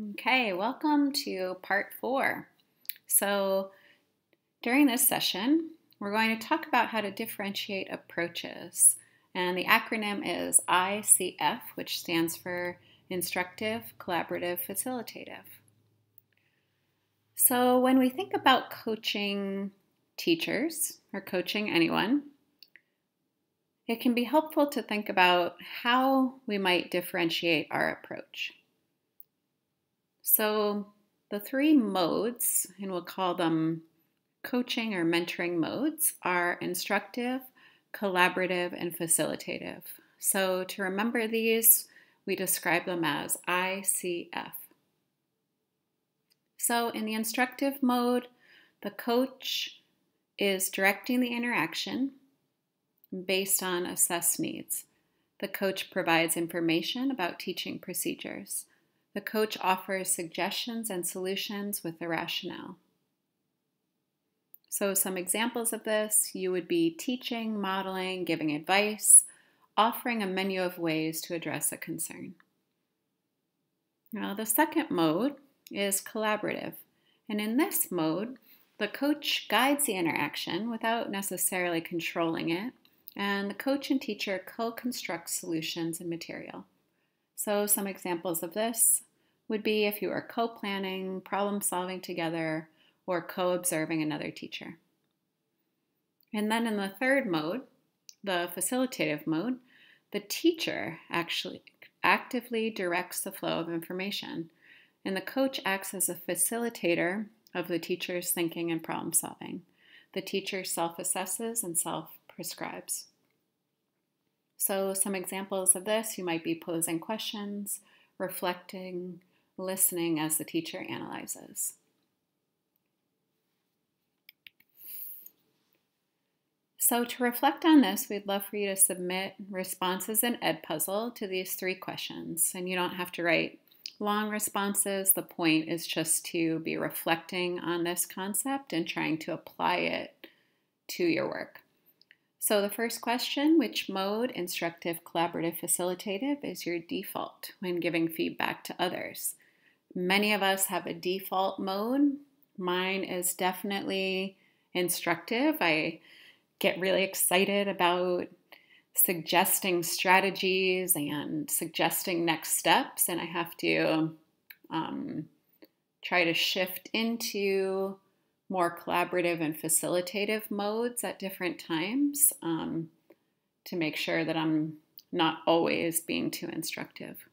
Okay, welcome to part 4. So during this session, we're going to talk about how to differentiate approaches. And the acronym is ICF, which stands for Instructive, Collaborative, Facilitative. So when we think about coaching teachers or coaching anyone, it can be helpful to think about how we might differentiate our approach. So the 3 modes, and we'll call them coaching or mentoring modes, are instructive, collaborative, and facilitative. So to remember these, we describe them as ICF. So in the instructive mode, the coach is directing the interaction based on assessed needs. The coach provides information about teaching procedures. The coach offers suggestions and solutions with a rationale. So some examples of this, you would be teaching, modeling, giving advice, offering a menu of ways to address a concern. Now the second mode is collaborative. And in this mode, the coach guides the interaction without necessarily controlling it, and the coach and teacher co-construct solutions and material. So some examples of this would be if you are co-planning, problem-solving together, or co-observing another teacher. And then in the third mode, the facilitative mode, the teacher actually actively directs the flow of information, and the coach acts as a facilitator of the teacher's thinking and problem-solving. The teacher self-assesses and self-prescribes. So some examples of this, you might be posing questions, reflecting, listening as the teacher analyzes. So to reflect on this, we'd love for you to submit responses in Edpuzzle to these 3 questions. And you don't have to write long responses. The point is just to be reflecting on this concept and trying to apply it to your work. So the first question, which mode, instructive, collaborative, facilitative, is your default when giving feedback to others? Many of us have a default mode. Mine is definitely instructive. I get really excited about suggesting strategies and suggesting next steps, and I have to try to shift into more collaborative and facilitative modes at different times to make sure that I'm not always being too instructive.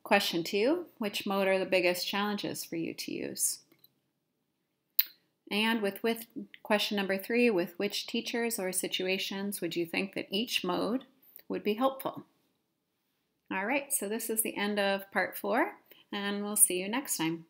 Question 2, which mode are the biggest challenges for you to use? And with question number 3, with which teachers or situations would you think that each mode would be helpful? All right, so this is the end of part 4, and we'll see you next time.